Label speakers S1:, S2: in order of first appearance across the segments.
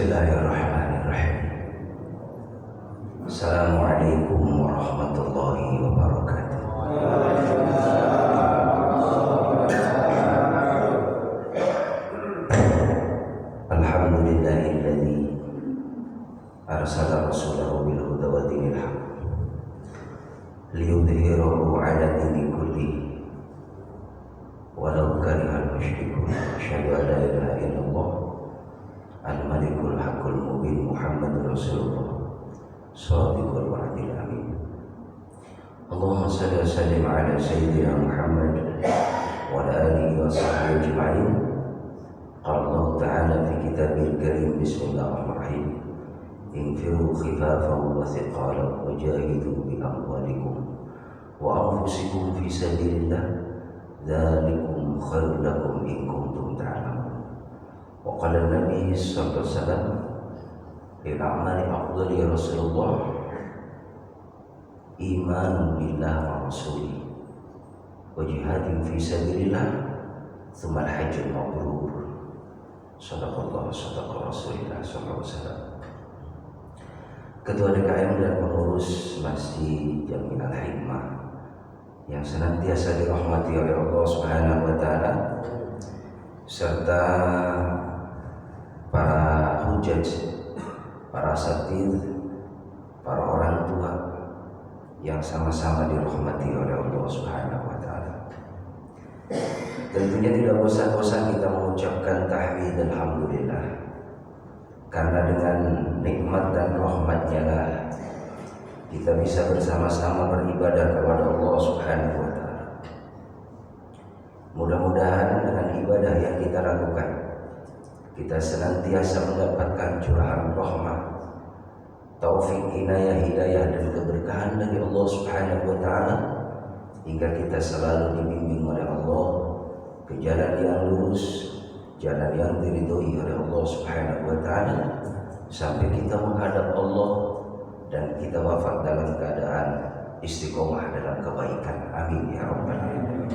S1: Bismillahirrahmanirrahim. Assalamualaikum warahmatullahi wabarakatuh. Alhamdulillahilladzi arsala rasulahu bil huda wa dinil haq liyudhhirahu 'ala dini kullihi walau karihal musyrikun. Asyhadu an la ilaha illallah al-malikul haqqul mubin Muhammadur Rasulullah shadiqul wa'dil amin. Allahumma shalli wa sallim ala sayyidina Muhammad wa ala alihi wa sahbihi ajma'in. Qala Allah ta'ala fi kitabil karim, bismillahirrahmanirrahim, infiru khifafan wa thiqalan wa jahidu bi amwalikum wa anfusikum fi sabilillah dzalikum khairul lakum in kuntum ta'lamun. Wa qala Nabi sallallahu alaihi wasallam lil a'mali afdal ya Rasulullah iman billah wa rasulih wa jihadin fi sabilillah thumma al-hajjul mabrur. Sadaqallah sadaqa Rasulullah sallallahu alaihi wasallam. Ketua DKM dan pengurus Masjid Jami Al-Hikmah yang senantiasa dirahmati oleh Allah Subhanahu wa taala, serta para hujaj, para asatidz, para orang tua yang sama-sama dirahmati oleh Allah Subhanahu wa taala. Tentunya tidak bosan-bosan kita mengucapkan tahmid alhamdulillah, karena dengan nikmat dan rahmat-Nya lah kita bisa bersama-sama beribadah kepada Allah Subhanahu wa taala. Mudah-mudahan dengan ibadah yang kita lakukan, kita senantiasa mendapatkan curahan rahmat, taufik, inayah, hidayah dan keberkahan dari Allah Subhanahu wa taala, hingga kita selalu dibimbing oleh Allah ke jalan yang lurus, jalan yang diridhoi oleh Allah Subhanahu wa taala, sampai kita menghadap Allah dan kita wafat dalam keadaan istiqomah dalam kebaikan. Amin ya rabbal alamin.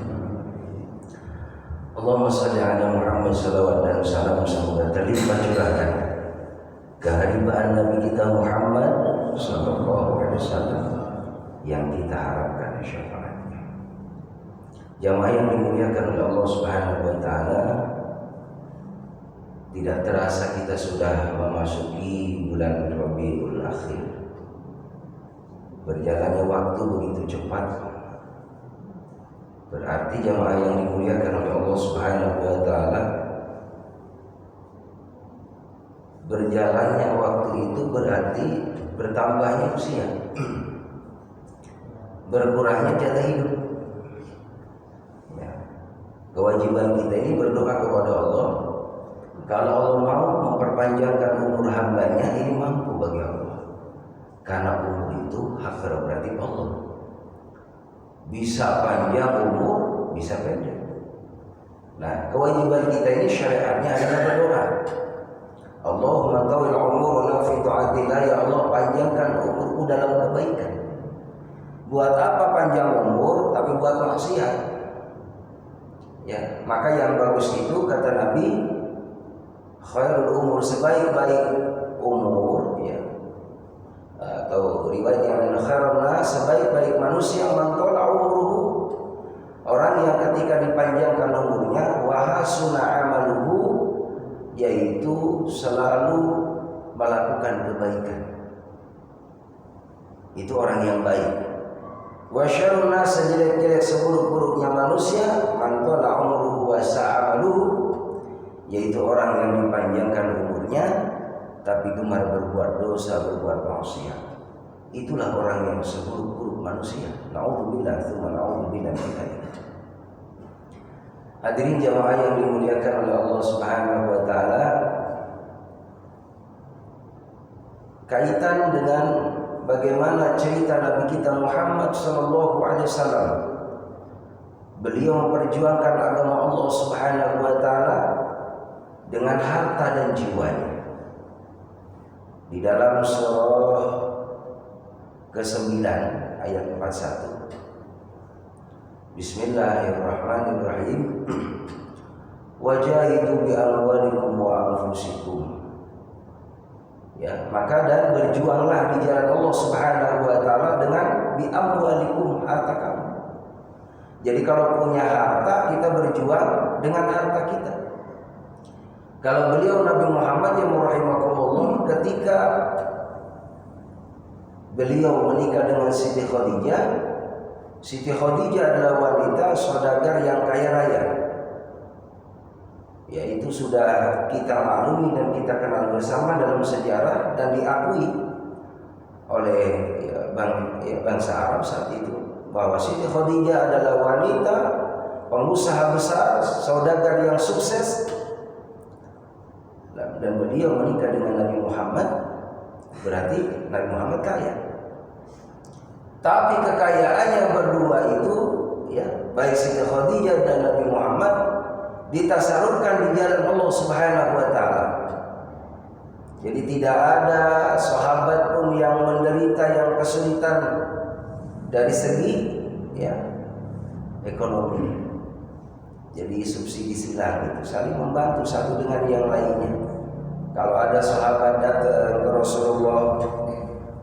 S1: Allahumma shalli ala Muhammad, salawat dan salam semoga terlimpah curahkan kehadiran Nabi kita Muhammad sallallahu alaihi wasallam yang kita harapkan syafaatnya. Jamaah yang dimuliakan oleh Allah Subhanahu wa taala, tidak terasa kita sudah memasuki bulan Rabiul Akhir. Berjalannya waktu begitu cepat. Berarti jamaah yang dimuliakan oleh Allah Subhanahu wa taala, berjalannya waktu itu berarti bertambahnya usia, berkurangnya jatah hidup. Ya. Kewajiban kita ini berdoa kepada Allah. Kalau Allah mau memperpanjangkan umur hambanya, ini mampu bagi Allah, karena umur itu hak prerogatif Allah. Bisa panjang umur, bisa pendek. Nah, kewajiban kita ini syariatnya adalah berdoa. Allahumma tawil umuruna fi ta'atillah, ya Allah panjangkan umurku dalam kebaikan. Buat apa panjang umur tapi buat maksiat? Ya, maka yang bagus itu kata Nabi, khairul umur, sebaik-baik umur, ya, atau riwayat yang lain, khairun nas, sebaik-baik manusia man tala umruhu, orang yang ketika dipanjangkan umurnya, wa hasuna amaluhu, yaitu selalu melakukan kebaikan. Itu orang yang baik. Wa syarrun nas, sejelek-jelek seburuk-buruknya manusia, man tala umruhu wa sa'amaluhu, yaitu orang yang dipanjangkan umurnya tapi gemar berbuat dosa, berbuat maksiat. Itulah orang yang seburuk-buruk manusia. Na'udzubillah, tsumma na'udzubillah min dzalik. Hadirin jamaah yang dimuliakan oleh Allah Subhanahu wa taala, kaitan dengan bagaimana cerita Nabi kita Muhammad sallallahu alaihi wasallam, beliau memperjuangkan agama Allah Subhanahu wa taala dengan harta dan jiwanya. Di dalam surah ke-9 ayat 41, Bismillahirrahmanirrahim, wajahidu bi amwalikum wa anfusikum maka dan berjuanglah di jalan Allah Subhanahu wa taala dengan bi amwalikum, harta kamu. Jadi kalau punya harta, kita berjuang dengan harta kita. Kalau beliau Nabi Muhammad yang rahimakumullah, ketika beliau menikah dengan Siti Khadijah, Siti Khadijah adalah wanita saudagar yang kaya raya. Yaitu sudah kita maklumi dan kita kenal bersama dalam sejarah dan diakui oleh bangsa Arab saat itu, bahwa Siti Khadijah adalah wanita pengusaha besar, saudagar yang sukses, dan beliau menikah dengan Nabi Muhammad, berarti Nabi Muhammad kaya. Tapi kekayaannya berdua itu, ya, baik Siti Khadijah dan Nabi Muhammad, ditasarufkan di jalan Allah Subhanahu wa taala. Jadi tidak ada sahabat pun yang menderita, yang kesulitan dari segi, ya, ekonomi. Jadi subsidi silang itu saling membantu satu dengan yang lainnya. Kalau ada sahabat datang ke Rasulullah,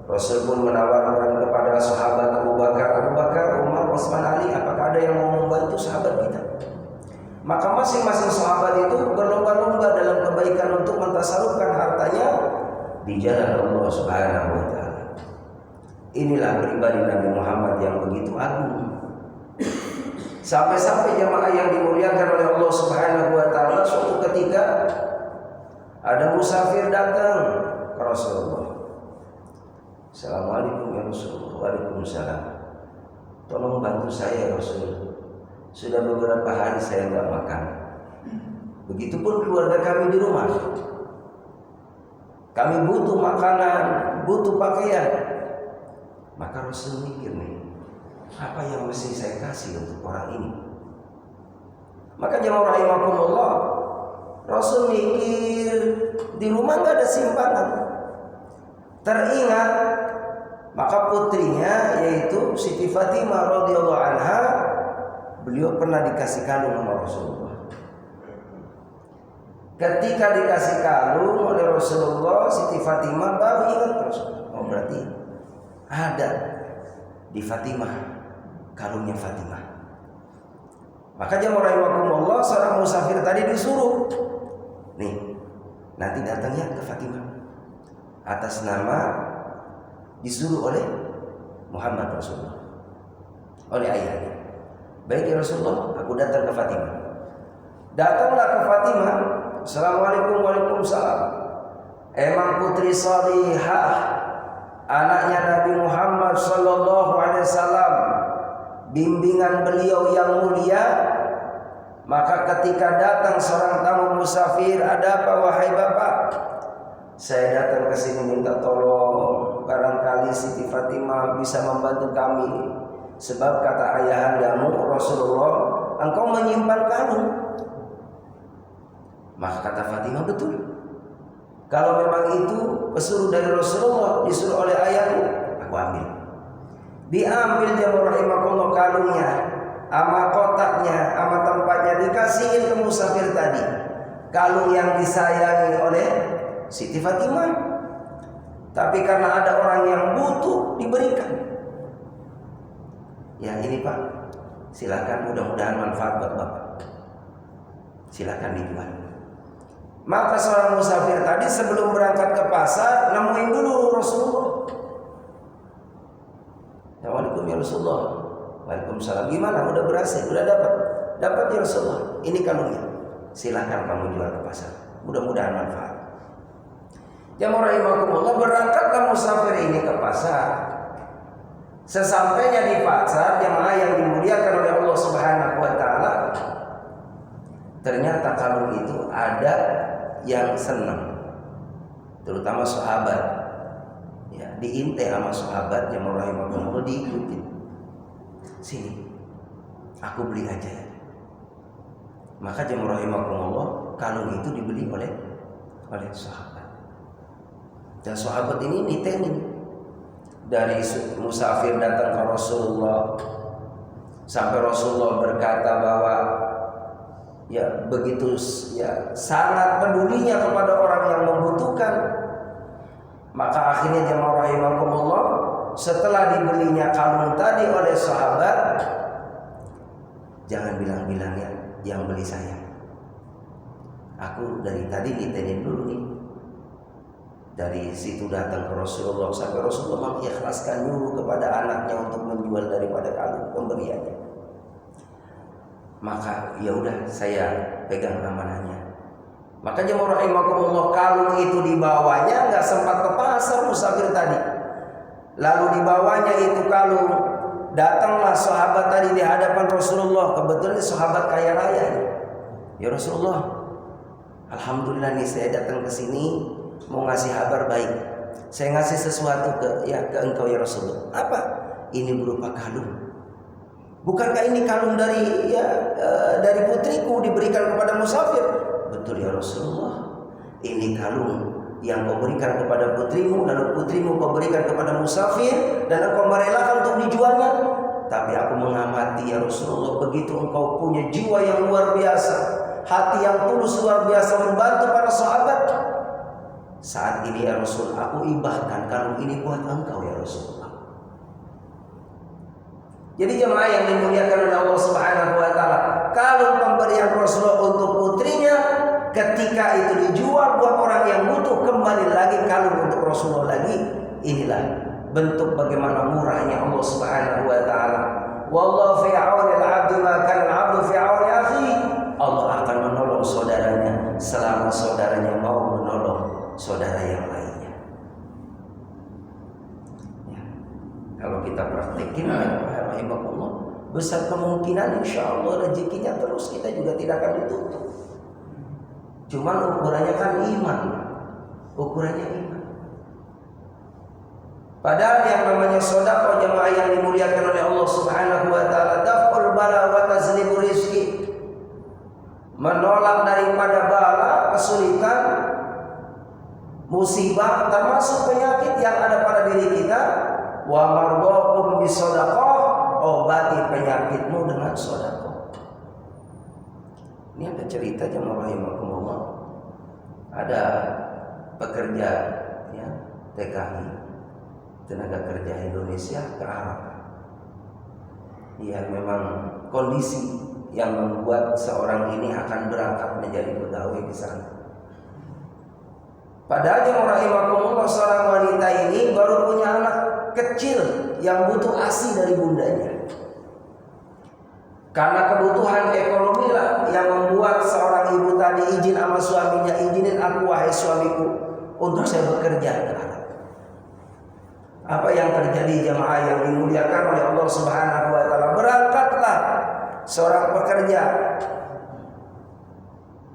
S1: Rasul pun menawarkan kepada sahabat Abu Bakar, Umar, Utsman, Ali, apakah ada yang mau membantu sahabat kita? Maka masing-masing sahabat itu berlomba-lomba dalam kebaikan untuk mentasarufkan hartanya di jalan Allah Subhanahu wa taala. Inilah pribadi Nabi Muhammad yang begitu agung. Sampai-sampai jamaah yang dimuliakan oleh Allah Subhanahu wa taala, suatu ketika ada musafir datang ke Rasulullah. Assalamualaikum ya Rasulullah. Waalaikumsalam. Tolong bantu saya ya Rasul. Sudah beberapa hari saya tidak makan. Begitupun keluarga kami di rumah. Kami butuh makanan, butuh pakaian. Maka Rasul mikir nih, apa yang mesti saya kasih untuk orang ini? Maka jemaah rahimakumullah, Rasul mikir, di rumah nggak ada simpangan. Teringat, maka putrinya yaitu Siti Fatimah radhiyallahu anha, beliau pernah dikasih kalung sama Rasulullah. Ketika dikasih kalung oleh Rasulullah, Siti Fatimah baru ingat Rasulullah. Oh, berarti ada di Fatimah kalungnya Fatimah. Maka jemaah rahimakumullah, seorang musafir tadi disuruh, nih, nanti datangnya ke Fatimah atas nama disuruh oleh Muhammad Rasulullah, oleh ayahnya. Baik ya Rasulullah, aku datang ke Fatimah. Datanglah ke Fatimah. Assalamualaikum, waalaikumsalam. Emang putri salihah, anaknya Nabi Muhammad sallallahu alaihi wasallam, bimbingan beliau yang mulia. Maka ketika datang seorang tamu musafir, ada apa wahai bapak? Saya datang ke sini minta tolong, barangkali Siti Fatimah bisa membantu kami. Sebab kata ayahandamu Rasulullah, engkau menyimpan kalung. Maka kata Fatimah, betul. Kalau memang itu pesuruh dari Rasulullah, disuruh oleh ayahku, aku ambil. Diambil jemaah rahimakumullah kalungnya, ama kotaknya, ama tempatnya, dikasihin ke musafir tadi. Kalung yang disayangi oleh Siti Fatimah. Tapi karena ada orang yang butuh, diberikan. Ya ini Pak, silakan, mudah-mudahan manfaat buat Bapak. Silakan dijual. Maka seorang musafir tadi sebelum berangkat ke pasar nemuin dulu Rasulullah. Assalamualaikum ya Rasulullah. Waalaikumsalam. Gimana? Udah berhasil? Udah dapat? Dapat ya Rasulullah. Ini kalungnya. Silakan kamu jual ke pasar. Mudah-mudahan manfaat. Jamaah rahimakumullah, berangkatlah musafir ini ke pasar. Sesampainya di pasar, jamaah yang dimuliakan oleh Allah Subhanahu wa taala, ternyata kalung itu ada yang senang, terutama sahabat. Ya, diintai sama sahabat, jamaah rahimakumullah, diikutin. Sini, aku beli aja. Maka jamaah rahimakumullah, kalung itu dibeli oleh sahabat. Dan sahabat ini nitenin. Dari musafir datang ke Rasulullah, sampai Rasulullah berkata bahwa ya begitu ya sangat pedulinya kepada orang yang membutuhkan.
S2: Maka akhirnya jemaah rahimakumullah, setelah dibelinya kalung tadi oleh sahabat, jangan bilang-bilang ya yang beli saya. Aku dari tadi ngitenin dulu nih. Dari situ datang ke Rasulullah, sampai Rasulullah mengikhlaskan nyuruh kepada anaknya untuk menjual daripada kalung pemberiannya. Maka ya udah, saya pegang amanahnya. Maka jemaah rahimakumullah, kalung itu dibawanya nggak sempat ke pasar musafir tadi. Lalu dibawanya itu kalung, datanglah sahabat tadi di hadapan Rasulullah. Kebetulan sahabat kaya raya. Ya Rasulullah, alhamdulillah nih saya datang ke sini mau ngasih kabar baik. Saya ngasih sesuatu ke engkau ya Rasulullah. Apa? Ini berupa kalung. Bukankah ini kalung dari putriku diberikan kepada musafir? Betul ya Rasulullah. Ini kalung yang kau berikan kepada putrimu, lalu putrimu kau berikan kepada musafir, dan engkau merelakan untuk dijualnya. Tapi aku mengamati ya Rasulullah, begitu engkau punya jiwa yang luar biasa, hati yang tulus luar biasa membantu para sahabat. Saat ini ya Rasul, aku ibahkan kalung ini buat engkau ya Rasulullah. Jadi jemaah yang dimuliakan oleh Allah Subhanahu wa taala, kalung pemberian Rasulullah untuk putrinya ketika itu dijual buat orang yang butuh, kembali lagi kalung untuk Rasulullah lagi. Inilah bentuk bagaimana murahnya Allah Subhanahu wa taala. Wallahu fi 'auni al-'abdi ma kana al-'abdu fi 'auni akhi. Allah akan menolong saudaranya selama saudaranya mau menolong saudara yang lainnya. Ya. Kalau kita praktekin, rahimahullah, besar kemungkinan insya Allah rezekinya terus kita juga tidak akan ditutup. Cuman ukurannya kan iman, ukurannya iman. Padahal yang namanya sedekah jemaah yang dimuliakan oleh Allah Subhanahu wa taala, daf'ul bala wa tazlibur rizki, menolak daripada bala, kesulitan, musibah, termasuk penyakit yang ada pada diri kita. Wa mardhaqum bisadaqah, obati penyakitmu dengan sedekah. Ini ada cerita jemaah rahimakumullah. Ada pekerja ya, TKI, tenaga kerja Indonesia ke Arab. Ya memang kondisi yang membuat seorang ini akan berangkat menjadi pegawai di sana. Padahal yang rahimakumullah, seorang wanita ini baru punya anak kecil yang butuh ASI dari bundanya. Karena kebutuhan ekonomi lah yang membuat seorang ibu tadi izin sama suaminya, izinin aku wahai suamiku untuk saya bekerja ke Arab. Apa yang terjadi jemaah yang dimuliakan oleh Allah Subhanahu wa taala? Berangkatlah seorang pekerja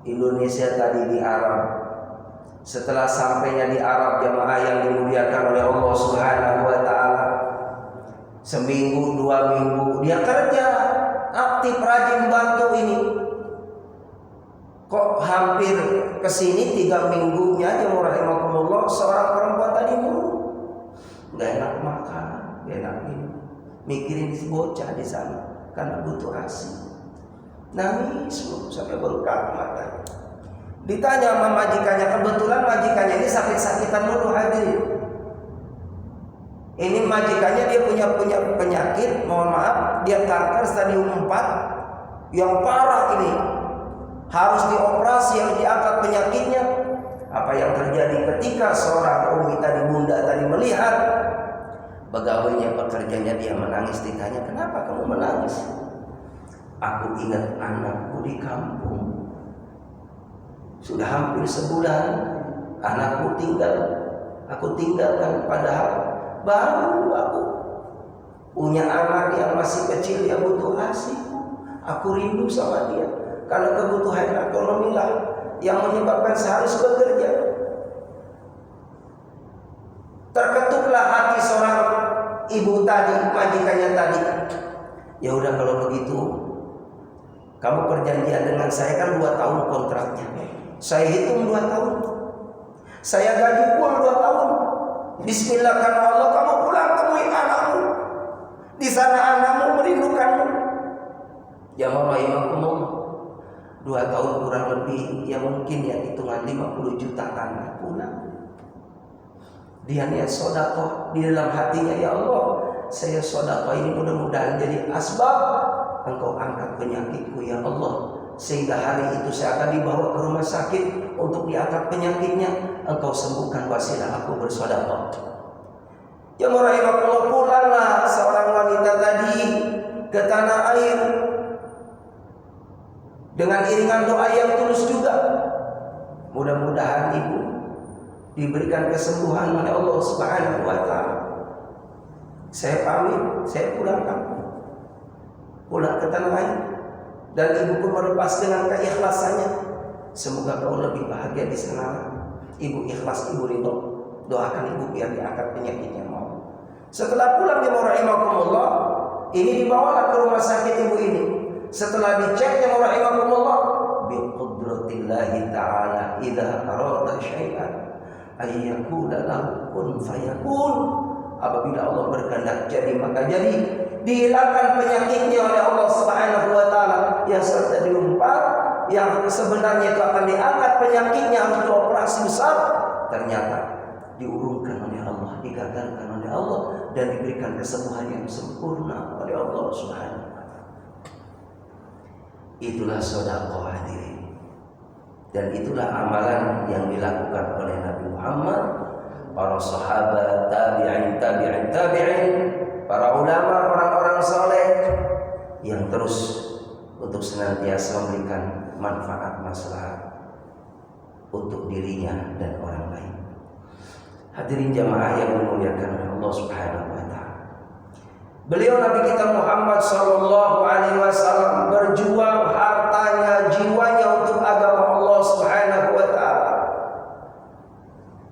S2: Indonesia tadi di Arab. Setelah sampainya di Arab jemaah yang dimuliakan oleh Allah Subhanahu wa taala, seminggu 2 minggu dia kerja aktif rajin bantu ini. Kok hampir kesini 3 minggunya jemaah rahimakumullah, seorang perempuan tadi nggak enak makan, nggak enak minum, mikirin si bocah di sana karena butuh ASI. Nangis sampai bengkak matanya. Ditanya sama majikannya, kebetulan majikannya ini sakit-sakitan dulu hadirin. Ini majikannya dia punya penyakit, mohon maaf, dia kanker stadium 4 yang parah ini. Harus dioperasi, yang diangkat penyakitnya. Apa yang terjadi ketika seorang umi tadi, bunda tadi melihat pegawainya, pekerjanya, dia menangis. Ditanya, kenapa kamu menangis? Aku ingat anakku di kampung. Sudah hampir sebulan anakku aku tinggalkan, padahal baru aku punya anak yang masih kecil yang butuh ASI. Aku rindu sama dia karena kebutuhan ekonomi lah yang menyebabkan saya harus bekerja. Terketuklah hati seorang ibu tadi, majikannya tadi. Ya udah kalau begitu, kamu perjanjian dengan saya kan 2 tahun kontraknya. Saya hitung 2 tahun. Saya gaji full 2 tahun. Bismillah, karena Allah kamu pulang temui anakmu. Di sana anakmu merindukanmu. Jamaah rahimakumullah. 2 tahun kurang lebih, ya mungkin ya hitungan 50 juta anak pulang. Dia niat sedekah di dalam hatinya, ya Allah, saya sedekah ini mudah-mudahan jadi asbab Engkau angkat penyakitku ya Allah, sehingga hari itu saya akan dibawa ke rumah sakit untuk diangkat penyakitnya, Engkau sembuhkan wasilah aku bersedekah. Jemaah rahimakumullah, pulanglah seorang wanita tadi ke tanah air dengan iringan doa yang tulus juga. Mudah-mudahan ibu diberikan kesembuhan oleh Allah Subhanahu wa taala. Saya pamit, saya pulang kampung, pulang ke tanah air, dan ibu pun melepas dengan keikhlasannya. Semoga kau lebih bahagia di sana. Ibu ikhlas, ibu ridho. Doakan ibu biar diangkat penyakitnya mau. Setelah pulang jemaah rahimakumullah, ini dibawalah ke rumah sakit ibu ini. Setelah dicek jemaah rahimakumullah, bi qudratillahi ta'ala idza arada syai'an ayyakula lahu kun fayakun. Apabila Allah berkehendak jadi maka jadi. Dihilangkan penyakitnya oleh Allah Subhanahu wa taala. Yang serta diumpat, yang sebenarnya itu akan diangkat penyakitnya, harus dioperasi besar, ternyata diurungkan oleh Allah, digagalkan oleh Allah, dan diberikan kesembuhan yang sempurna oleh Allah Subhanahu wa taala. Itulah sedekah hadirin. Dan itulah amalan yang dilakukan oleh Nabi Muhammad, para sahabat, tabi'in, para ulama, orang-orang saleh yang terus untuk senantiasa memberikan manfaat maslahat untuk dirinya dan orang lain. Hadirin jamaah yang dimuliakan oleh Allah Subhanahu wa taala. Beliau Nabi kita Muhammad sallallahu alaihi wasallam berjuang hartanya, jiwanya untuk agama Allah Subhanahu wa taala.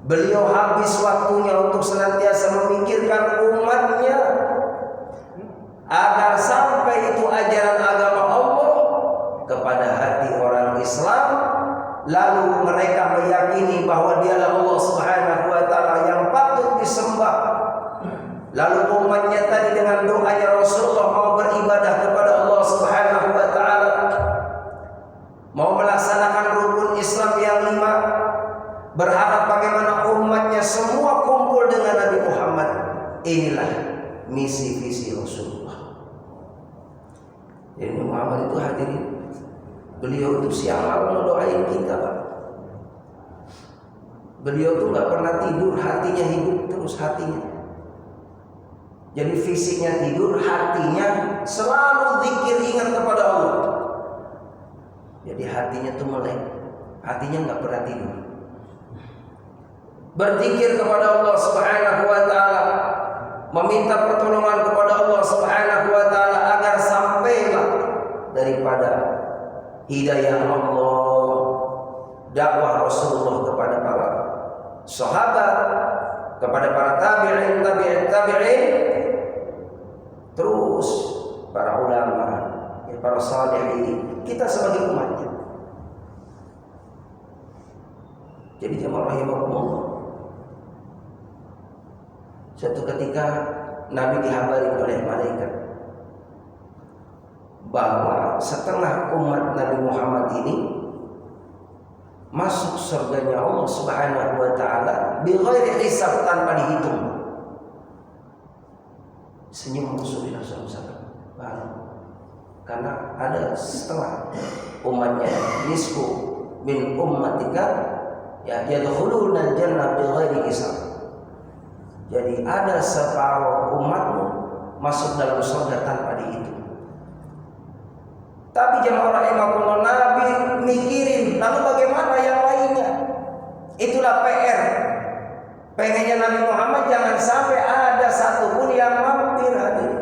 S2: Beliau habis waktunya untuk senantiasa memikirkan umatnya agar sampai itu ajaran agama Allah kepada hati orang Islam, lalu mereka meyakini bahwa dialah Allah Subhanahu wa taala yang patut disembah. Lalu umatnya tadi dengan doanya Rasulullah mau beribadah kepada Allah Subhanahu wa taala, mau melaksanakan rukun Islam yang 5, berharap bagaimana umatnya semua kumpul dengan Nabi Muhammad. Inilah misi visi Rasulullah. Jadi Muhammad itu hadirin, beliau itu siang malam mendoain kita, Pak. Beliau tuh nggak pernah tidur, hatinya hidup terus hatinya. Jadi fisiknya tidur, hatinya selalu zikir, ingat kepada Allah. Jadi hatinya tuh melek, hatinya nggak pernah tidur. Berzikir kepada Allah Subhanahu wa taala, meminta pertolongan kepada Allah Subhanahu wa taala agar sampailah daripada hidayah Allah, dakwah Rasulullah kepada para sahabat, kepada para tabi'in, terus para ulama, para salihin, kita sebagai umatnya. Jadi jemaah rahimakumullah, suatu ketika Nabi dihabari oleh malaikat bahwa setengah umat Nabi Muhammad ini masuk surganya Allah Subhanahu wa taala bighairi hisab, tanpa dihitung. Senyum Rasulullah SAW, karena ada setengah umatnya, nisfu min ummatika ya yadkhuluna jannah bighairi hisab. Jadi ada separuh umatmu masuk dalam surga tanpa dihitung. Tapi jemaah rahimakumullah, Nabi mikirin lalu bagaimana yang lainnya. Itulah PR. Pengennya Nabi Muhammad jangan sampai ada satupun yang mampir hadir.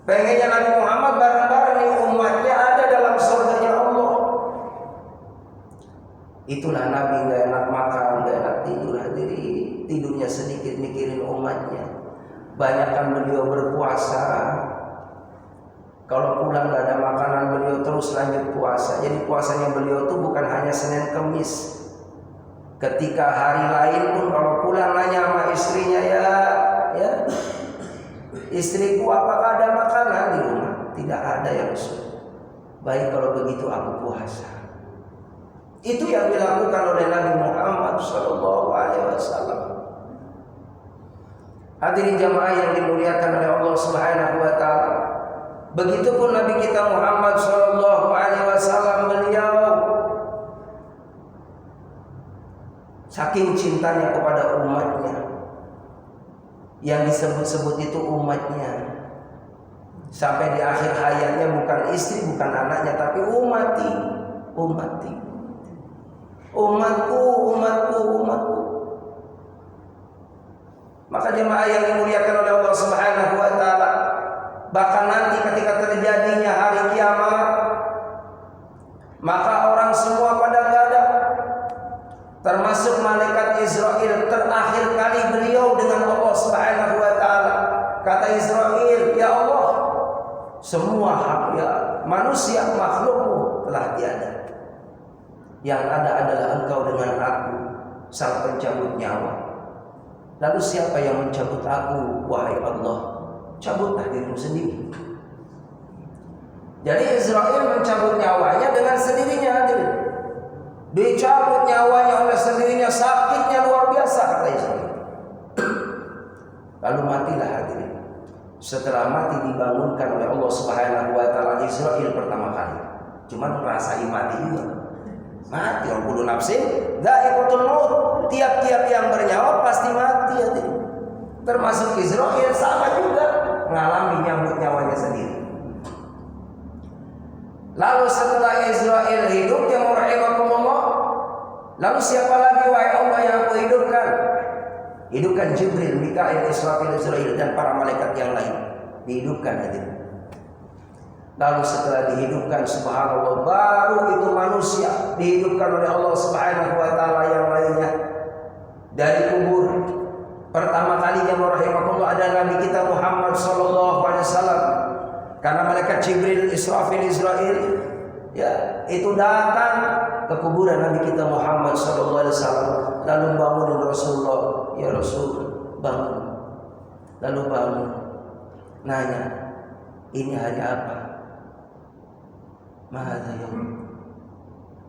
S2: Pengennya Nabi Muhammad bareng-bareng nih umatnya ada dalam surganya Allah. Itulah Nabi gak enak makan, gak enak tidur hadirin. Tidurnya sedikit mikirin umatnya. Banyakkan beliau berpuasa. Kalau pulang gak ada makanan, beliau terus lanjut puasa. Jadi puasanya beliau tuh bukan hanya Senin Kemis. Ketika hari lain pun kalau pulang nanya sama istrinya, ya istriku apakah ada makanan di rumah? Tidak ada ya Rasul. Baik kalau begitu aku puasa. Itu yang dilakukan oleh Nabi Muhammad SAW. Hadirin jamaah yang dimuliakan oleh Allah Subhanahu wa taala. Begitupun Nabi kita Muhammad sallallahu alaihi wasallam, beliau saking cintanya kepada umatnya, yang disebut-sebut itu umatnya, sampai di akhir hayatnya bukan istri, bukan anaknya, tapi umatku, umatku. Maka jemaah yang dimuliakan oleh Allah Subhanahu wa taala, bahkan nanti ketika terjadinya hari kiamat, maka orang semua pada enggak ada, termasuk malaikat Israel. Terakhir kali beliau dengan Allah Subhanahu wa taala, kata Israel, ya Allah, semua hak ya manusia makhlukmu telah tiada. Yang ada adalah engkau dengan aku, sang pencabut nyawa. Lalu siapa yang mencabut aku, wahai Allah? Cabutlah dirimu sendiri. Jadi Israel mencabut nyawanya dengan sendirinya, hadirin. Dicabut nyawanya oleh sendirinya, sakitnya luar biasa, kata Israel. Lalu matilah, hadirin. Setelah mati dibangunkan oleh Allah Subhanahu wa taala Israel pertama kali. Cuman merasain mati juga. Mati, orang kudu nafsin dha'iqatul maut. Tiap-tiap yang bernyawa pasti mati, hadirin. Termasuk Israel sama juga mengalami nyambut nyawanya sendiri. Lalu setelah Israel hidup, yang rahimakumullah, lalu siapa lagi wahai Allah yang aku hidupkan? Hidupkan Jibril, Mikail, Israfil, Israel dan para malaikat yang lain. Dihidupkan, hadirin. Lalu setelah dihidupkan, subhanallah, baru itu manusia dihidupkan oleh Allah Subhanahu wa taala yang lainnya dari kubur. Pertama kali yang rahimakumullah adalah Nabi kita Muhammad sallallahu alaihi wasallam. Karena malaikat Jibril, Israfil, Israil ya itu datang ke kuburan Nabi kita Muhammad sallallahu alaihi wasallam, lalu bangunin Rasulullah, ya Rasul, bangun. Lalu bangun, nanya, ini hari apa? Mahadha yaum,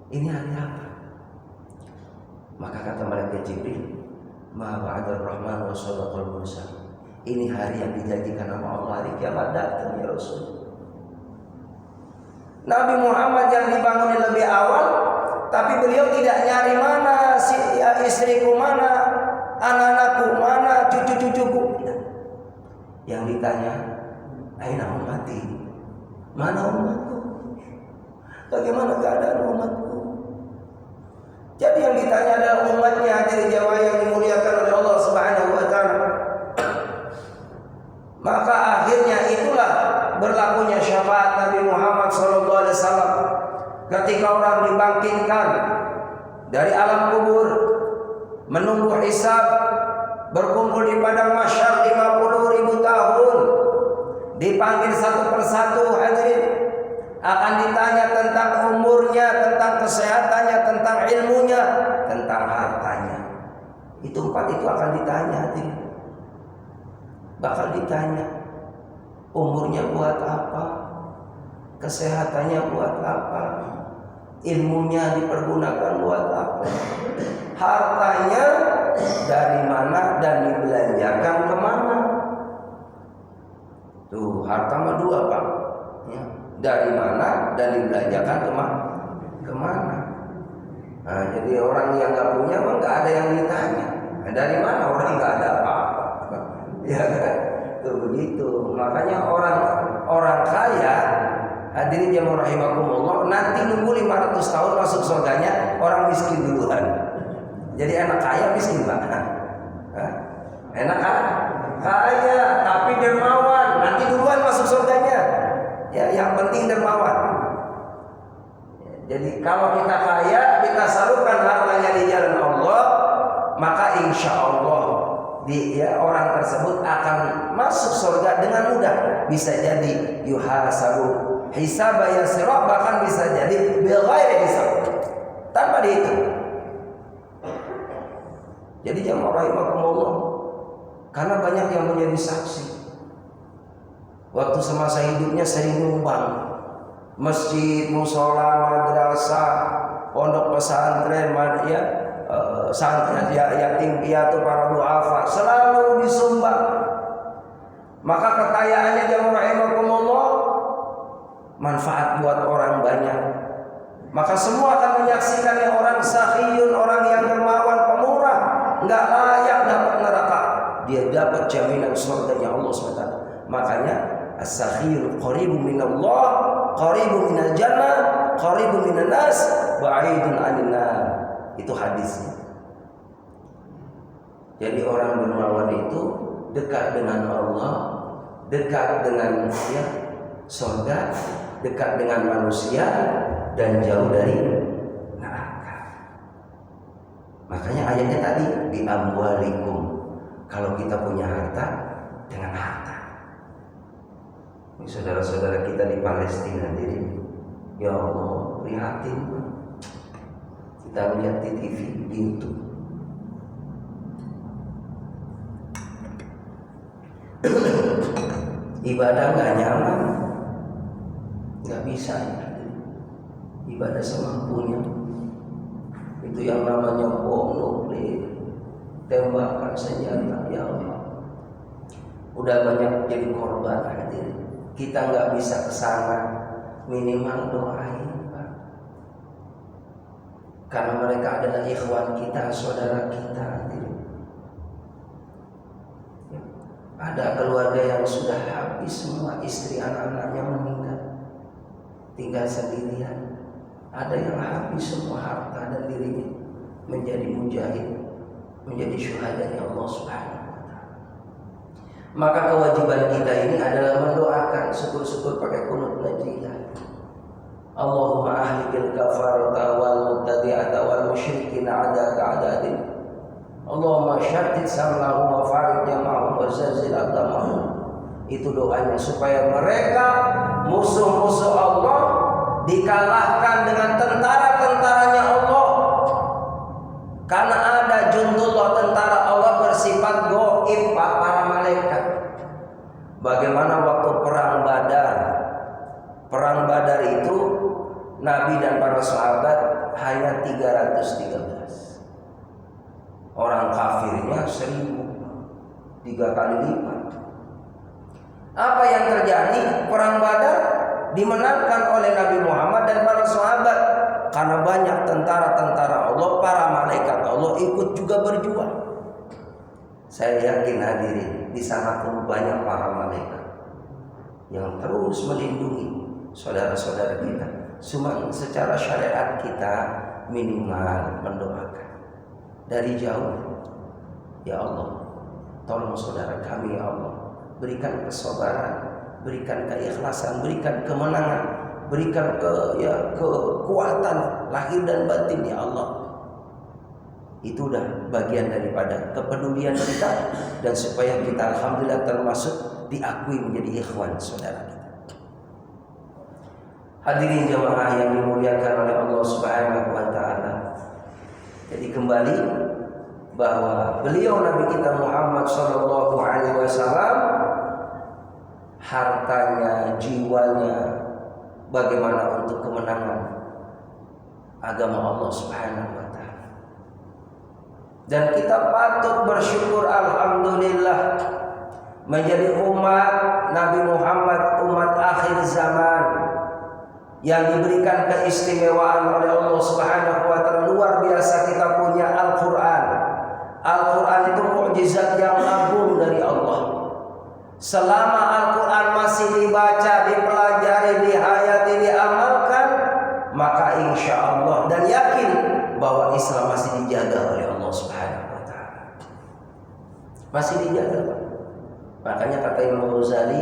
S2: ini hari apa? Maka kata malaikat Jibril, ma wa'adar rahman wa sadaqal mursal. Ini hari yang dijanjikan sama Allah, hari kiamat datang, ya Rasul. Nabi Muhammad yang dibangun lebih awal, tapi beliau tidak nyari mana istriku, mana anak-anakku, mana cucu-cucuku. Yang ditanya, aina ummati, mana umatku? Bagaimana keadaan umatku? Jadi yang ditanya adalah umatnya, hadirin jamaah yang dimuliakan oleh Allah Subhanahu wa taala. Maka akhirnya itulah berlakunya syafaat Nabi Muhammad sallallahu alaihi wasallam ketika orang dibangkitkan dari alam kubur, menunggu hisab, berkumpul di padang mahsyar 50.000 tahun, dipanggil satu persatu, hadirin, akan ditanya tentang umurnya, tentang kesehatannya, tentang ilmunya, tentang hartanya. Itu 4 itu akan ditanya, hadirin. Bakal ditanya umurnya buat apa, kesehatannya buat apa, ilmunya dipergunakan buat apa, hartanya dari mana dan dibelanjakan kemana. Tuh, harta mah 2, Pak ya. Dari mana dan dibelanjakan kemana. Nah, jadi orang yang gak punya mah gak ada yang ditanya. Nah, dari mana orang gak ada apa-apa. Ya kan? Tuh begitu. Makanya orang kaya, hadirin jamaah rahimakumullah, nanti nunggu 500 tahun masuk surganya, orang miskin duluan. Jadi anak kaya miskin, Pak. Enak kaya tapi dermawan, nanti duluan masuk surganya. Ya, yang penting dermawan. Jadi kalau kita kaya, kita salurkan hartanya di jalan Allah, maka insya Allah orang tersebut akan masuk surga dengan mudah. Bisa jadi yuhasabu hisaba yasira, bahkan bisa jadi bighairi hisab, tanpa dihitung. Jadi jamaah rahimakumullah, karena banyak yang menjadi saksi. Waktu semasa hidupnya sering nyumbang masjid, musola, madrasah, pondok pesantren, ya, santri, yatim piatu, para duafa, selalu disumbang. Maka kekayaannya jamaah rahimakumullah manfaat buat orang banyak. Maka semua akan menyaksikan yang orang sakhiyun, orang yang dermawan, pemurah, nggak layak dapat neraka, dia dapat jaminan surganya Allah SWT. Makanya as-sakhiyun qaribu minallah, qaribu minal jannah, qaribu minan nas, ba'idun 'anil nar. Itu hadisnya. Jadi orang dermawan itu dekat dengan Allah, dekat dengan surga, dekat dengan manusia, dan jauh dari neraka. Makanya ayatnya tadi bi amwalikum. Kalau kita punya harta, dengan harta. Ini saudara-saudara kita di Palestina diri, ya Allah, prihatin. Kita melihat di TV, di YouTube. Ibadah nggak nyaman, nggak bisa ya. Ibadah semampunya. Itu yang namanya bom nuklir, tembakan senjata, ya Allah. Udah banyak jadi korban hadir. Kita nggak bisa kesana, minimal doain, Pak. Karena mereka adalah ikhwan kita, saudara kita hadir. Ada keluarga yang sudah habis semua, istri anak-anaknya meninggal, tinggal sendirian. Ada yang habis semua harta dan dirinya menjadi mujahid, menjadi syuhada ya Allah Subhanahu wa ta'ala. Maka kewajiban kita ini adalah mendoakan, syukur-syukur pakai kunut najilah. Allahumma ahlikil kafarata wal mubtadi'ata wal musyrikin a'daka a'dadin. Allahumma syaddid samlahum wa farid jama'hum wa zalzil aqdamahum. Itu doanya supaya mereka musuh-musuh Allah dikalahkan dengan tentara-tentaranya Allah. Karena ada jundullah, tentara Allah bersifat gaib, para malaikat. Bagaimana waktu perang Badar? Perang Badar itu Nabi dan para sahabat hanya 313. Orang kafirnya 1000, 3 kali lipat. Apa yang terjadi? Perang Badar dimenangkan oleh Nabi Muhammad dan para sahabat karena banyak tentara-tentara Allah, para malaikat Allah ikut juga berjuang. Saya yakin hadirin, di sana pun banyak para malaikat yang terus melindungi saudara-saudara kita. Cuma secara syariat kita minimal mendoakan dari jauh. Ya Allah, tolong saudara kami ya Allah, berikan kesabaran, berikan keikhlasan, berikan kemenangan, berikan kekuatan lahir dan batin ya Allah. Itu udah bagian daripada kepedulian kita, dan supaya kita alhamdulillah termasuk diakui menjadi ikhwan saudara kita. Hadirin jamaah yang dimuliakan oleh Allah Subhanahu wa ta'ala. Jadi kembali bahwa beliau Nabi kita Muhammad sallallahu alaihi wasallam, hartanya, jiwanya, bagaimana untuk kemenangan agama Allah Subhanahu wa ta'ala. Dan kita patut bersyukur alhamdulillah menjadi umat Nabi Muhammad, umat akhir zaman yang diberikan keistimewaan oleh Allah Subhanahu wa ta'ala. Luar biasa kita punya Al-Quran. Al-Quran itu mukjizat yang agung dari Allah. Selama Al-Quran masih dibaca, dipelajari, dihayati, diamalkan, maka insya Allah dan yakin bahwa Islam masih dijaga oleh Allah Subhanahu wa ta'ala. Masih dijaga. Makanya kata Imam Ghazali,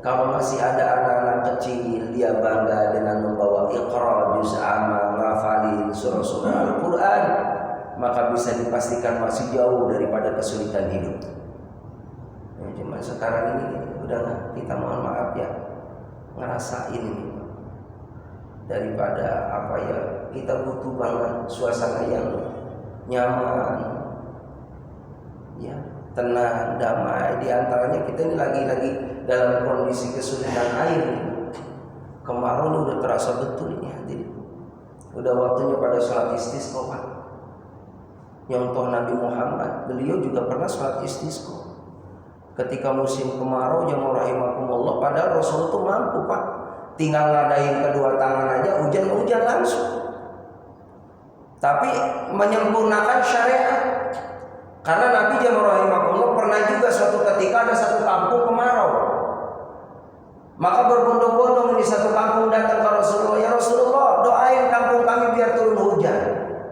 S2: kalau masih ada anak-anak kecil dia bangga dengan membawa Iqra, juz amma, ngafalin surah-surah Al-Quran, maka bisa dipastikan masih jauh daripada kesulitan hidup. Ya, cuma sekarang ini udah kita mohon maaf ya, ngerasain ini daripada apa ya, kita butuh banget suasana yang nyaman, ya, tenang, damai. Di antaranya kita ini lagi dalam kondisi kesulitan air. Kemarau ini udah terasa betul ini hadirin. Udah waktunya pada sholat istisqa. Nyontoh Nabi Muhammad, beliau juga pernah sholat istisqa. ketika musim kemarau jamaah rahimakumullah, padahal Rasul itu mampu Pak, tinggal ngadain kedua tangan aja hujan langsung. Tapi menyempurnakan syariat. Karena Nabi jamaah rahimakumullah pernah juga suatu ketika ada satu kampung kemarau. Maka berbondong-bondong di satu kampung datang ke Rasulullah, ya Rasulullah, doain kampung kami biar turun hujan.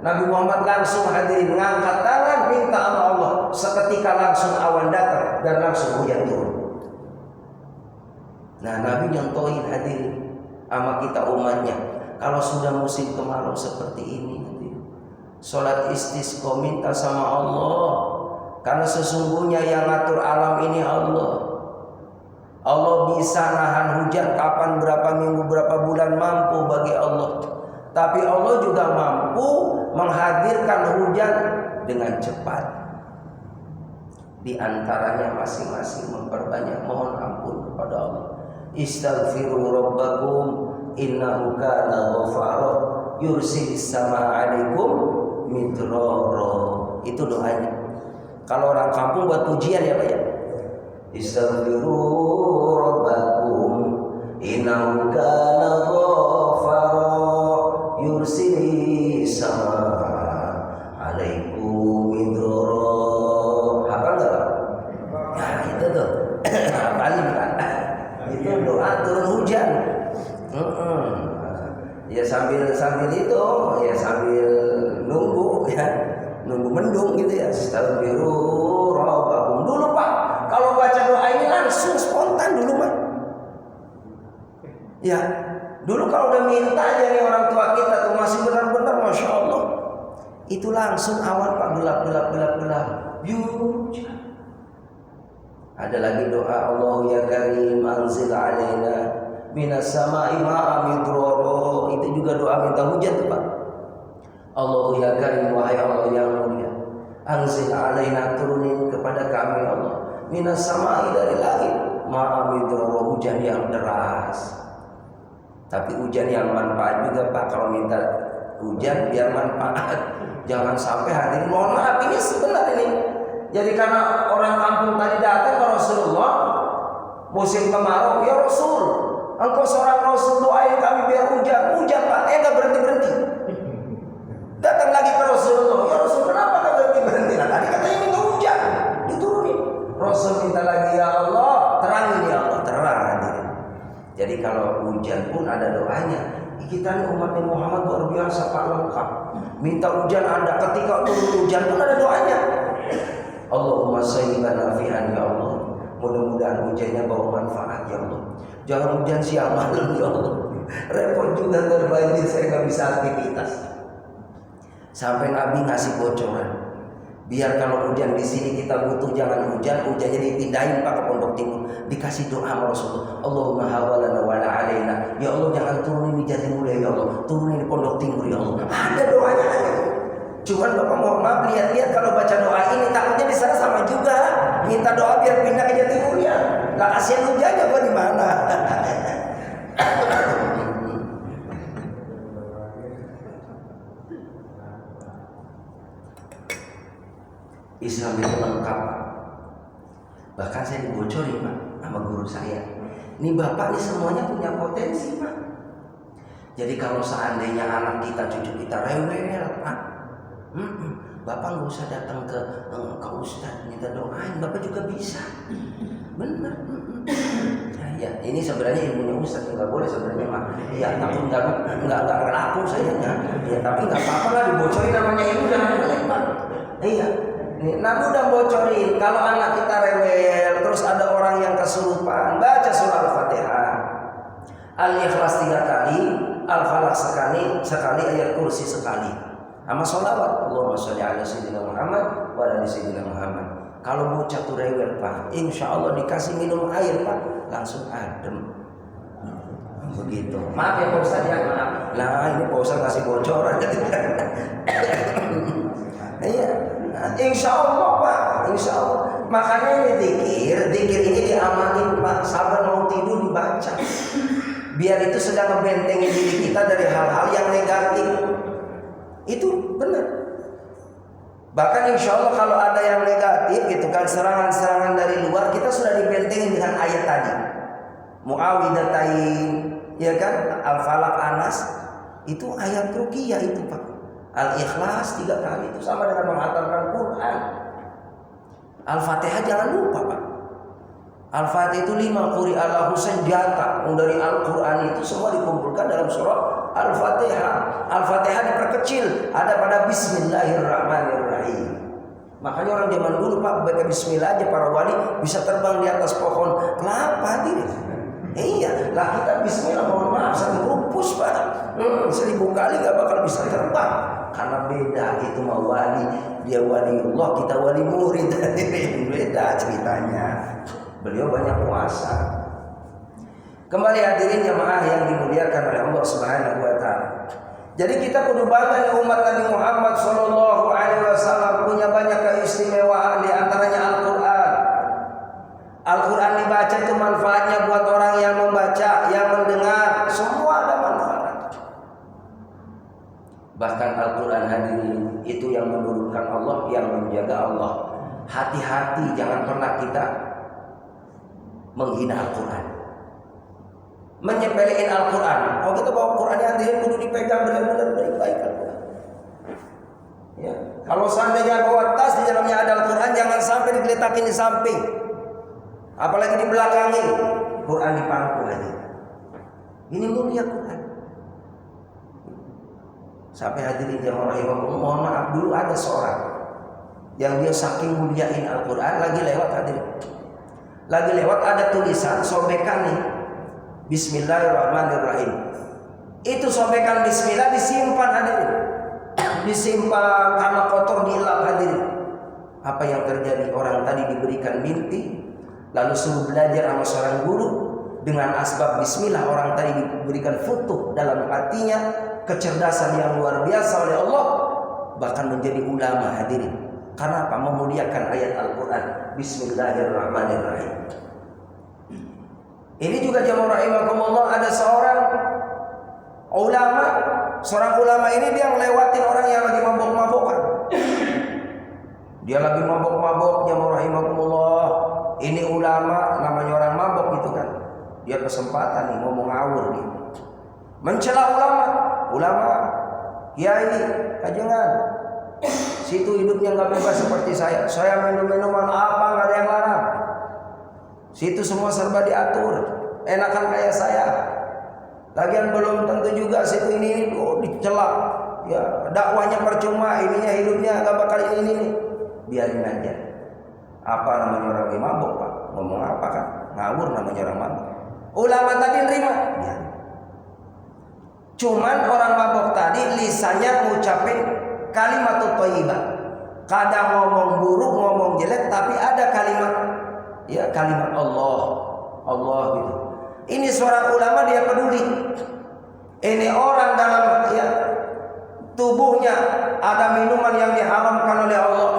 S2: Nabi Muhammad langsung hadirin, ngangkat tangan minta sama Allah. Seketika langsung awan datang dan langsung hujan turun. Nah, Nabi nyontohin hadirin sama kita umatnya. Kalau sudah musim kemarau seperti ini, sholat istisqa minta sama Allah. Karena sesungguhnya yang ngatur alam ini Allah. Allah bisa nahan hujan kapan, berapa minggu, berapa bulan, mampu bagi Allah. Tapi Allah juga mampu menghadirkan hujan dengan cepat. Di antaranya masing-masing memperbanyak mohon ampun kepada Allah. Istaghfiru rabbakum innahu kana ghaffara yursilis samaa 'alaikum midrara. Itu doanya. Kalau orang kampung buat pujian ya Pak ya. Istaghfiru rabbakum innahu kana ghaffara yursilis samaa 'alaikum midrara. Hafal enggak Pak? Nah, itu tuh. Hafalin Pak. Itu doa turun hujan. Ya sambil itu ya sambil nunggu ya, nunggu mendung gitu ya. Astaghfiru rabbakum dulu Pak. Kalau baca doa ini langsung spontan dulu Pak. Ya, dulu kalau udah minta aja nih orang tua kita tuh masih benar-benar Masya Allah, itu langsung awan Pak, gelap. Hujan. Ada lagi doa Allah ya Karim anzil alaina minas sama'i ma'an midrara. Itu juga doa minta hujan tuh Pak. Allah ya Karim, wahai Allah yang mulia, anzil alaina, turunin kepada kami Allah, minas sama'i, dari langit, ma'an midrara, hujan yang deras. Tapi hujan yang manfaat juga Pak. Kalau minta hujan biar manfaat, jangan sampai hadirin mohon maaf ini sebenarnya ini. Jadi karena orang kampung tadi datang ke Rasulullah musim kemarau, ya Rasul, engkau seorang Rasul, doain kami biar hujan Pak. Nggak berhenti. Datang lagi ke Rasulullah, ya Rasul kenapa nggak berhenti? Nah tadi katanya minta hujan, diturunin. Rasul minta lagi, ya Allah terangin ya Allah, terang hadirin. Jadi kalau hujan pun ada doanya. Kita ini umat Muhammad luar biasa Pak, lengkap. Minta hujan ada, ketika turun hujan pun ada doanya. Allahumma sayyiban nafi'an ya Allah. Mudah-mudahan hujannya bawa manfaat ya Allah. Jangan hujan siang malam ya Allah. Repot juga terbanjir, saya nggak bisa aktivitas. Sampai Nabi ngasih bocoran. Biar kalau hujan di sini kita butuh jangan hujan, hujannya dipindahin Pak ke Pondok Timur. Dikasih doa sama Rasulullah. Allahumma hawalana wa la alaina. Ya Allah jangan turunin di Jatimulya ya Allah. Turunin di Pondok Timur ya Allah. Ada doanya aja. Cuman Bapak mohon maaf lihat-lihat kalau baca doa ini takutnya di sana sama juga. Minta doa biar pindah ke Jatimulya. Lah kasihan hujannya Pak di mana? Islam itu lengkap Pak. Bahkan saya dibocorin Pak sama guru saya. Ini Bapak ini semuanya punya potensi Pak. Jadi kalau seandainya anak kita, cucu kita rewel Pak, Bapak nggak usah datang ke Ustadz minta doain, Bapak juga bisa. Benar. Ya, ini sebenarnya ilmunya Ustadz nggak boleh sebenarnya Pak. Ya, takut nggak laku saya ya, tapi nggak apa-apa lah dibocorin namanya ilmu jangan boleh Pak. Iya. Nabi udah bocorin kalau anak kita rewel, terus ada orang yang kesurupan, baca surah Al-Fatihah, Al-Ikhlas 3 kali, Al-Falaq sekali, ayat kursi sekali, sama sholawat Allahumma sholli ala sayyidina Muhammad wa ala sayyidina Muhammad. Kalau bocah tuh rewel Pak, insya Allah dikasih minum air Pak, langsung adem. Begitu. Maaf ya Pak Ustadz ya, maaf. Nah ini Pak Ustadz kasih bocoran. Iya. Insya Allah Pak, insya Allah. Makanya ini zikir ini diamalin Pak. Sabar mau tidur dibaca. Biar itu sedang ngebentengin diri kita dari hal-hal yang negatif. Itu benar. Bahkan insya Allah kalau ada yang negatif gitu kan, serangan-serangan dari luar, kita sudah dibentengi dengan ayat tadi. Mu'awidatain, ya kan? Al-Falaq, Anas, itu ayat ruqyah itu Pak. Al-Ikhlas 3 kali itu sama dengan menghatamkan Quran. Al-Fatihah jangan lupa Pak. Al-Fatihah itu 5 quri ala senjata dari Al-Quran itu semua dikumpulkan dalam surah Al-Fatihah. Al-Fatihah diperkecil, ada pada Bismillahirrahmanirrahim. Makanya orang zaman dulu Pak baca Bismillah aja para wali bisa terbang di atas pohon kelapa ini. Iya, lah kita Bismillah mohon maaf 1000 Pak. 1000 kali gak bakal bisa terbang. Karena beda itu mah wali, dia waliullah, kita wali murid. Beda ceritanya. Beliau banyak puasa. Kembali hadirin jamaah yang dimuliakan oleh Allah Subhanahu wa taala. Jadi kita kudu bangga umat Nabi Muhammad sallallahu alaihi wasallam punya banyak keistimewaan, di antaranya Al-Qur'an. Al-Qur'an dibaca itu manfaatnya buat orang yang membaca, yang mendengar, semua ada manfaat. Bahkan Al-Qur'an hadirin itu yang menurunkan Allah, yang menjaga Allah. Hati-hati jangan pernah kita menghina Al-Quran, menyepelein Al-Quran. Kalau kita bawa Quran yang dia kudu dipegang benar-benar baik-baik Al-Quran. Ya. Kalau seandainya bawa tas di dalamnya ada Al-Quran, jangan sampai digeletakin di samping, apalagi di belakangnya. Quran di pangku aja. Ini mulia Quran. Sampai hadirin jamaah rahimakumullah, mohon maaf, dulu ada seorang yang dia saking muliain Al-Quran, lagi lewat hadirin. Lagi lewat ada tulisan sobekan nih Bismillahirrahmanirrahim. Itu sobekan Bismillah disimpan hadirin, disimpan karena kotor dilap hadirin. Apa yang terjadi? Orang tadi diberikan mimpi, lalu suruh belajar sama seorang guru. Dengan asbab Bismillah orang tadi diberikan futuh dalam hatinya, kecerdasan yang luar biasa oleh Allah, bahkan menjadi ulama hadirin. Karena apa? Memuliakan ayat Al-Quran. Bismillahirrahmanirrahim. Ini juga jamaah rahimakumullah, ada seorang ulama. Seorang ulama ini dia ngelewatin orang yang lagi mabok-mabokan. Dia lagi mabok-mabok jamaah rahimakumullah. Ini ulama, namanya orang mabok gitu kan. Dia kesempatan nih ngomong ngawur nih, mencela ulama, kiai, kajengan. Situ hidupnya nggak bebas seperti saya. Saya minum-minuman apa nggak ada yang larang. Situ semua serba diatur. Enakan kayak saya. Lagian belum tentu juga situ ini dicela. Ya dakwahnya percuma, ininya hidupnya nggak bakal ini. Biarin aja. Apa namanya orang lagi mabuk Pak? Ngomong apa kan? Ngawur namanya orang mabuk. Ulama tadi nerima. Ya. Cuman orang mabuk tadi lisannya ngucapin kalimat thayyibah. Kadang ngomong buruk, ngomong jelek, tapi ada kalimat, ya kalimat Allah gitu. Ini seorang ulama dia peduli. Ini orang dalam ya tubuhnya ada minuman yang diharamkan oleh Allah.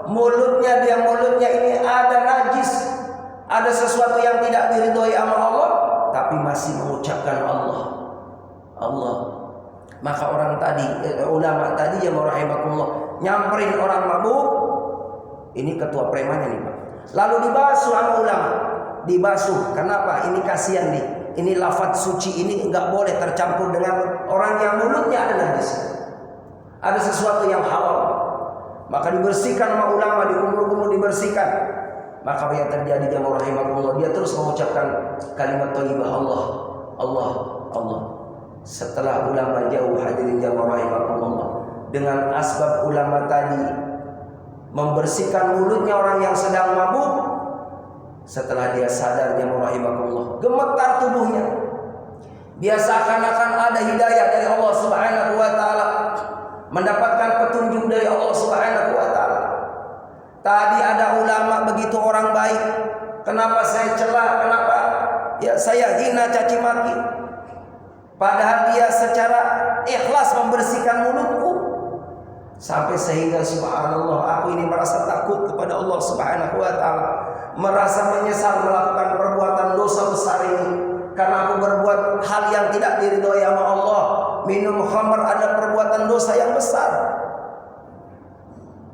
S2: Mulutnya ini ada najis, ada sesuatu yang tidak diridhoi sama Allah, tapi masih mengucapkan Allah. Maka orang tadi, ulama tadi yang rahimakumullah nyamperin orang mabuk. Ini ketua premannya nih Pak. Lalu dibasuh sama ulama. Dibasuh. Kenapa? Ini kasihan nih. Ini lafaz suci ini enggak boleh tercampur dengan orang yang mulutnya ada najis. Ada sesuatu yang haram. Maka dibersihkan sama ulama, dikumur-kumur dibersihkan. Maka apa yang terjadi jamaah rahimakumullah? Dia terus mengucapkan kalimat thayyibah Allah. Setelah ulama jauh hadirin jamaah rahimakumullah, dengan asbab ulama tadi membersihkan mulutnya orang yang sedang mabuk, setelah dia sadar jamaah rahimakumullah, gemetar tubuhnya. Dia seakan-akan ada hidayah dari Allah Subhanahu wa taala, mendapatkan petunjuk dari Allah Subhanahu wa taala. Tadi ada ulama begitu orang baik, kenapa saya cela, kenapa ya saya hina, caci maki? Padahal dia secara ikhlas membersihkan mulutku. Sampai sehingga subhanallah, aku ini merasa takut kepada Allah Subhanahu wa taala, merasa menyesal melakukan perbuatan dosa besar ini, karena aku berbuat hal yang tidak diridhoi sama Allah. Minum khamr adalah perbuatan dosa yang besar.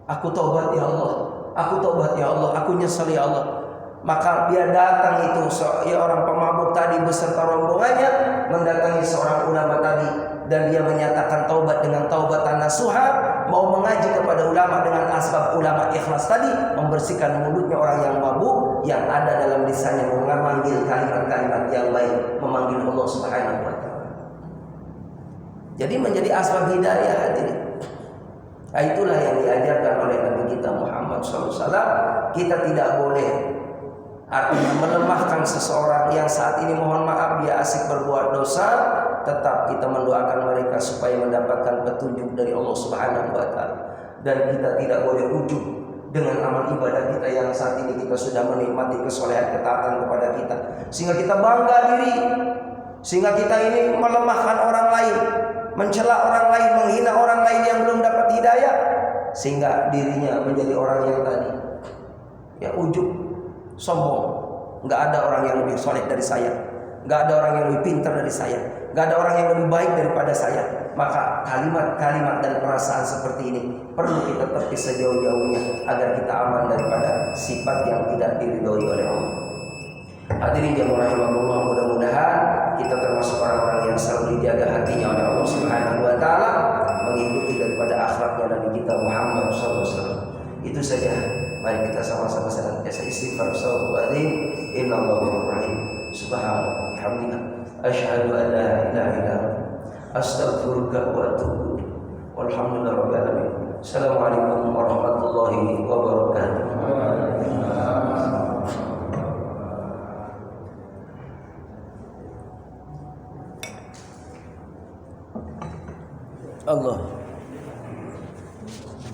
S2: Aku taubat ya Allah, aku taubat ya Allah, aku nyesal ya Allah. Maka dia datang itu ya orang pemabuk tadi beserta rombongannya mendatangi seorang ulama tadi, dan dia menyatakan taubat dengan taubatan nasuha, mau mengaji kepada ulama dengan asbab ulama ikhlas tadi, membersihkan mulutnya orang yang mabuk yang ada dalam lisannya, memanggil kalimat-kalimat yang baik, memanggil Allah Subhanahu wa taala. Jadi menjadi asbab hidayah hadirin. Nah, itulah yang diajarkan oleh Nabi kita Muhammad SAW. Kita tidak boleh artinya melemahkan seseorang yang saat ini mohon maaf dia asik berbuat dosa, tetap kita mendoakan mereka supaya mendapatkan petunjuk dari Allah Subhanahu wa taala. Dan kita tidak boleh ujub dengan amal ibadah kita yang saat ini kita sudah menikmati kesolehan ketaatan kepada kita, sehingga kita bangga diri, sehingga kita ini melemahkan orang lain, mencela orang lain, menghina orang lain yang belum dapat hidayah, sehingga dirinya menjadi orang yang tadi ya ujub, sombong. Nggak ada orang yang lebih soleh dari saya, nggak ada orang yang lebih pintar dari saya, nggak ada orang yang lebih baik daripada saya. Maka kalimat-kalimat dan perasaan seperti ini perlu kita tepis sejauh-jauhnya agar kita aman daripada sifat yang tidak diridhoi oleh Allah. Hadirin yang rahimahullah, mudah-mudahan kita termasuk orang-orang yang selalu dijaga hatinya oleh Allah Subhanahu wa taala, mengikuti daripada akhlaknya Nabi kita Muhammad SAW. Itu saja. Mari kita sama-sama senantiasa istighfar astagfirullahaladzim, innallaha ghafurur rahim. Subhanallah bihamdika asyhadu an la ilaha illa anta astaghfiruka wa atubu ilaik. Walhamdulillahirabbil alamin. Assalamualaikum warahmatullahi wabarakatuh. Allah